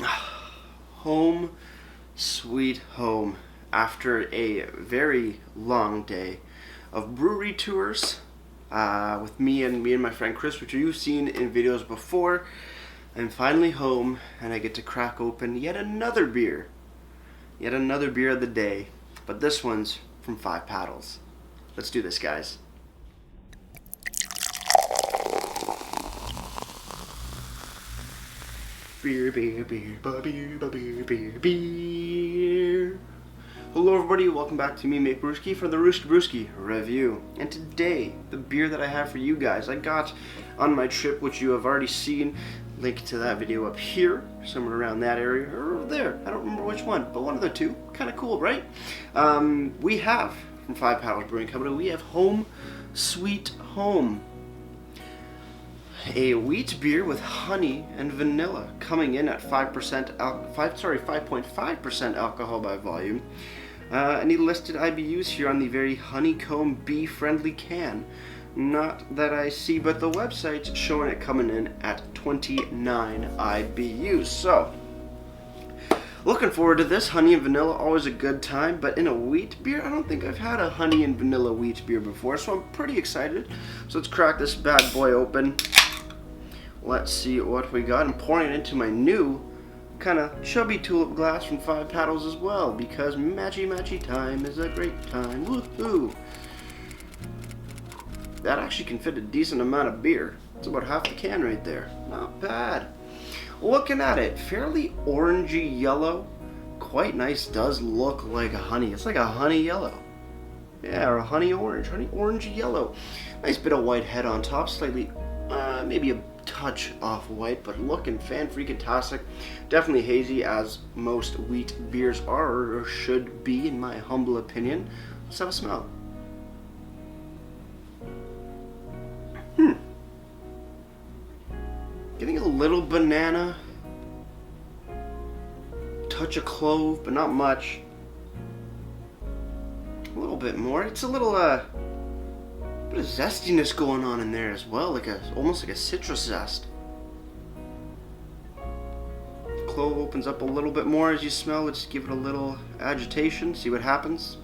Home, sweet home. After a very long day of brewery tours with me and my friend Chris, which you've seen in videos before, I'm finally home and I get to crack open yet another beer of the day. But this one's from Five Paddles. Let's do this, guys. Beer, beer, beer, beer, beer, beer, beer. Hello everybody, welcome back to me, Make Brewski, for the Brewski review. And today, the beer that I have for you guys, I got on my trip, which you have already seen. Link to that video up here, somewhere around that area, or over there. I don't remember which one, but one of the two. Kind of cool, right? We have, from Five Paddles Brewing Company, we have Home Sweet Home. A wheat beer with honey and vanilla, coming in at 5.5% alcohol by volume. Any listed IBUs here on the very honeycomb bee-friendly can. Not that I see, but the website's showing it coming in at 29 IBUs. So, looking forward to this. Honey and vanilla, always a good time, but in a wheat beer, I don't think I've had a honey and vanilla wheat beer before, so I'm pretty excited. So let's crack this bad boy open. Let's see what we got. I'm pouring it into my new kind of chubby tulip glass from Five Paddles as well, because matchy time is a great time. Woohoo! That actually can fit a decent amount of beer. It's about half the can right there. Not bad. Looking at it, fairly orangey yellow. Quite nice. Does look like a honey. It's like a honey yellow. Yeah, or a honey orangey yellow. Nice bit of white head on top. Slightly, maybe a touch off white, but looking fan-freaking-tastic. Definitely hazy, as most wheat beers are, or should be, in my humble opinion. Let's have a smell. Getting a little banana, touch of clove, but not much. A little bit more. It's a little bit of zestiness going on in there as well, almost like a citrus zest. Clove opens up a little bit more as you smell. Let's give it a little agitation, see what happens.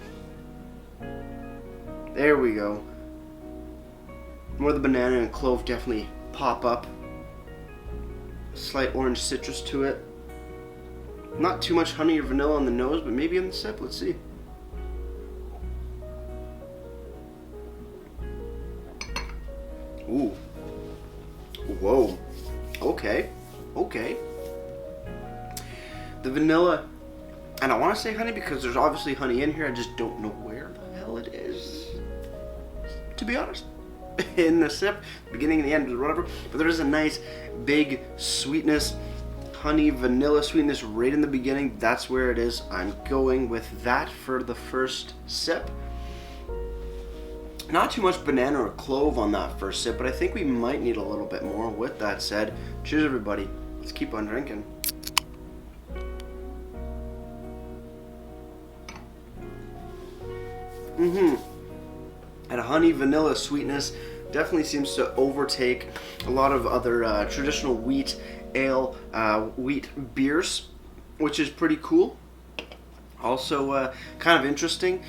There we go. More of the banana and clove definitely pop up. Slight orange citrus to it. Not too much honey or vanilla on the nose, but maybe on the sip. Let's see. Ooh. Whoa. Okay. The vanilla, and I want to say honey because there's obviously honey in here. I just don't know where the hell it is, to be honest. In the sip, beginning and the end, or whatever. But there is a nice big sweetness, honey, vanilla sweetness right in the beginning. That's where it is. I'm going with that for the first sip. Not too much banana or clove on that first sip, but I think we might need a little bit more. With that said, cheers everybody. Let's keep on drinking. And a honey vanilla sweetness definitely seems to overtake a lot of other traditional wheat ale, wheat beers, which is pretty cool. Also kind of interesting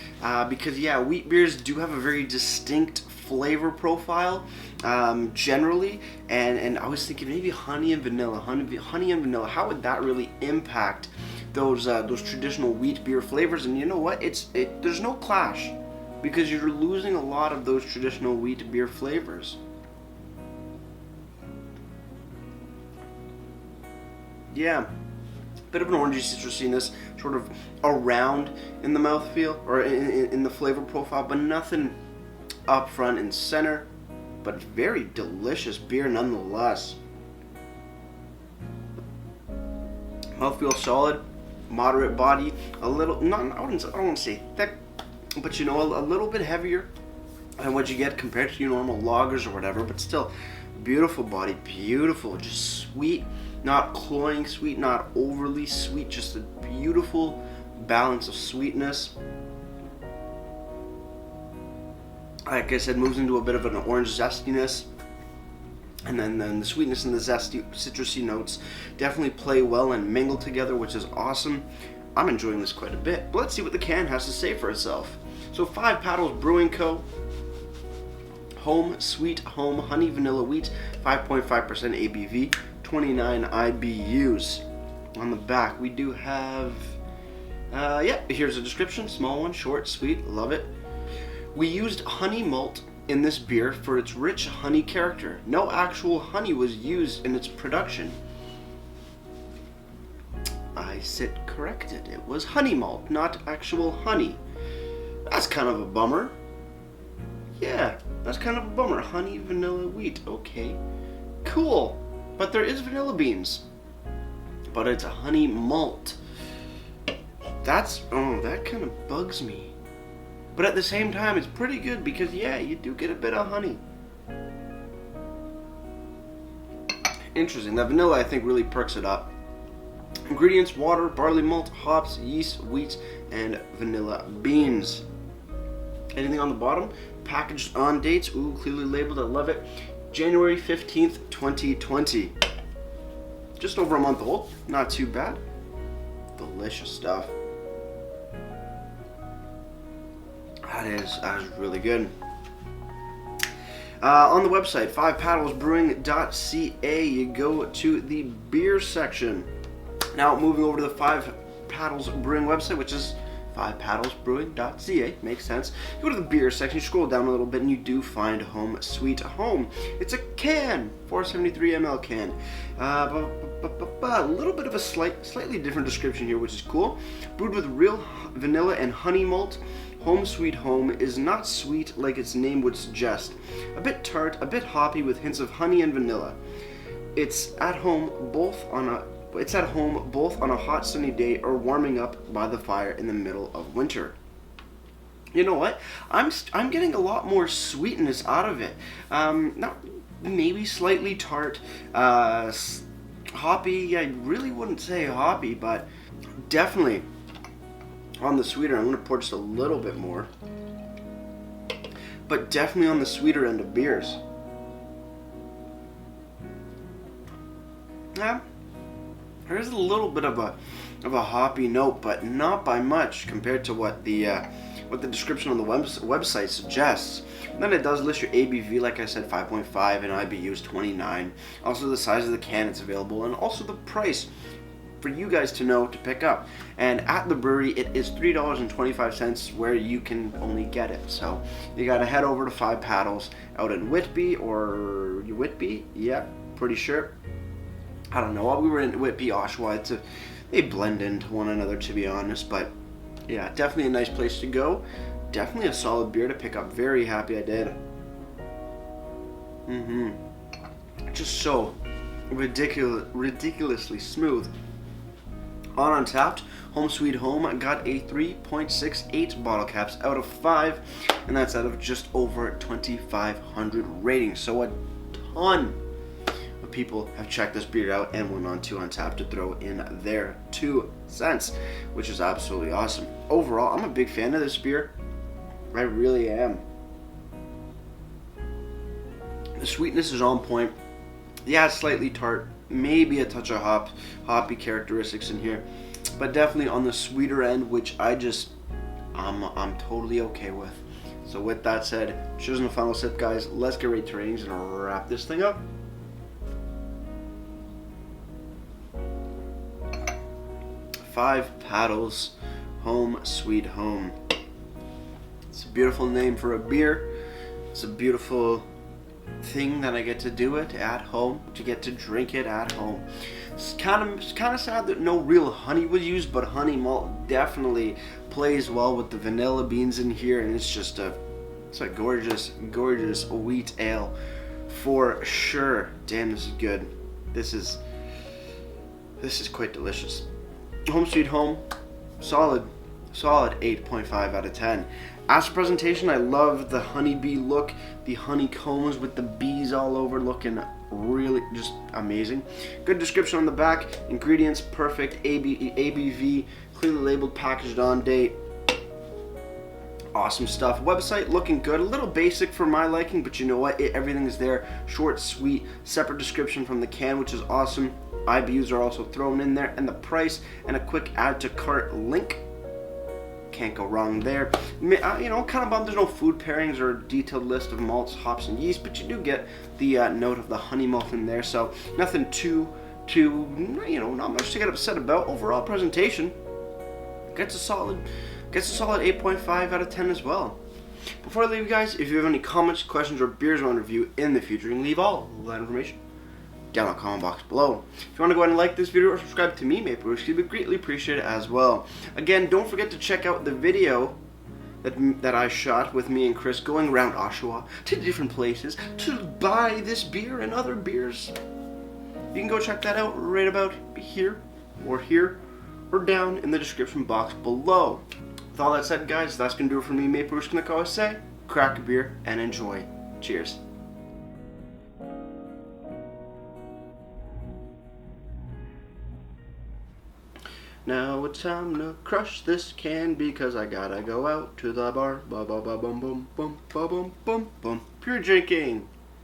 because, yeah, wheat beers do have a very distinct flavor profile generally, and I was thinking maybe honey and vanilla, how would that really impact those traditional wheat beer flavors? And you know what, there's no clash, because you're losing a lot of those traditional wheat beer flavors. Yeah, bit of an orangey citrusiness sort of around in the mouthfeel, or in the flavor profile, but nothing up front and center. But very delicious beer nonetheless. Mouthfeel solid, moderate body, a little, I don't want to say thick, but you know, a little bit heavier than what you get compared to your normal lagers or whatever, but still beautiful body, beautiful, just sweet, not cloying sweet, not overly sweet, just a beautiful balance of sweetness. Like I said, moves into a bit of an orange zestiness. And then the sweetness and the zesty, citrusy notes definitely play well and mingle together, which is awesome. I'm enjoying this quite a bit. But let's see what the can has to say for itself. So 5 Paddles Brewing Co. Home Sweet Home Honey Vanilla Wheat, 5.5% ABV, 29 IBUs. On the back, we do have, here's a description. Small one, short, sweet, love it. We used honey malt in this beer for its rich honey character. No actual honey was used in its production. I sit corrected. It was honey malt, not actual honey. That's kind of a bummer. Yeah, that's kind of a bummer. Honey, vanilla, wheat. Okay, cool. But there is vanilla beans. But it's a honey malt. That kind of bugs me. But at the same time, it's pretty good because, yeah, you do get a bit of honey. Interesting. That vanilla, I think, really perks it up. Ingredients: water, barley malt, hops, yeast, wheat, and vanilla beans. Anything on the bottom? Packaged on dates. Ooh, clearly labeled. I love it. January 15th, 2020. Just over a month old. Not too bad. Delicious stuff. That is really good. On the website, 5paddlesbrewing.ca, you go to the beer section. Now, moving over to the 5 Paddles Brewing website, which is 5paddlesbrewing.ca, makes sense. You go to the beer section, you scroll down a little bit, and you do find Home Sweet Home. It's a can, 473 ml can. A little bit of a slightly different description here, which is cool. Brewed with real vanilla and honey malt, Home Sweet Home is not sweet like its name would suggest. A bit tart, a bit hoppy with hints of honey and vanilla. It's at home both on a hot sunny day or warming up by the fire in the middle of winter. You know what? I'm getting a lot more sweetness out of it. Not maybe slightly tart, hoppy. I really wouldn't say hoppy, but definitely on the sweeter. I'm going to pour just a little bit more, but definitely on the sweeter end of beers. Yeah. There's a little bit of a hoppy note, but not by much compared to what the description on the website suggests. And then it does list your ABV, like I said, 5.5, and IBUs 29. Also the size of the can it's available, and also the price for you guys to know to pick up. And at the brewery, it is $3.25 where you can only get it. So you gotta head over to 5 Paddles out in Whitby, yeah, pretty sure. I don't know. We were in Whitby, Oshawa. They blend into one another, to be honest. But yeah, definitely a nice place to go. Definitely a solid beer to pick up. Very happy I did. Just so ridiculously smooth. On Untapped, Home Sweet Home got a 3.68 bottle caps out of 5, and that's out of just over 2,500 ratings. So a ton of people have checked this beer out and went on to Untapped to throw in their 2 cents, which is absolutely awesome. Overall, I'm a big fan of this beer. I really am. The sweetness is on point. Yeah, it's slightly tart. Maybe a touch of hoppy characteristics in here, but definitely on the sweeter end, which I'm totally okay with. So with that said, choosing the final sip, guys. Let's get right to ratings and wrap this thing up. Five Paddles Home Sweet Home. It's a beautiful name for a beer. It's a beautiful thing that I get to do it at home, to get to drink it at home. It's kind of sad that no real honey was used, but honey malt definitely plays well with the vanilla beans in here, and it's a gorgeous wheat ale for sure. Damn, this is good. This is quite delicious. Home Sweet Home, solid 8.5 out of 10. As for presentation, I love the honeybee look, the honeycombs with the bees all over, looking really just amazing. Good description on the back. Ingredients perfect. ABV clearly labeled, packaged on date. Awesome stuff. Website looking good. A little basic for my liking, but you know what? Everything is there. Short, sweet, separate description from the can, which is awesome. IBUs are also thrown in there, and the price and a quick add to cart link. Can't go wrong there. You know, kind of bummed there's no food pairings or a detailed list of malts, hops, and yeast, but you do get the note of the honey malt in there, so nothing too, you know, not much to get upset about. Overall presentation gets a solid 8.5 out of 10 as well. Before I leave you guys, if you have any comments, questions, or beers you want to review in the future, you can leave all that information down in the comment box below. If you want to go ahead and like this video or subscribe to me, Maple Whiskey, it would be greatly appreciated as well. Again, don't forget to check out the video that I shot with me and Chris going around Oshawa to different places to buy this beer and other beers. You can go check that out right about here or down in the description box below. With all that said, guys, that's going to do it for me, Maple Whiskey, like I always say. Crack a beer and enjoy. Cheers. Now it's time to crush this can because I gotta go out to the bar. Ba ba ba bum bum bum ba bum bum bum. Pure drinking.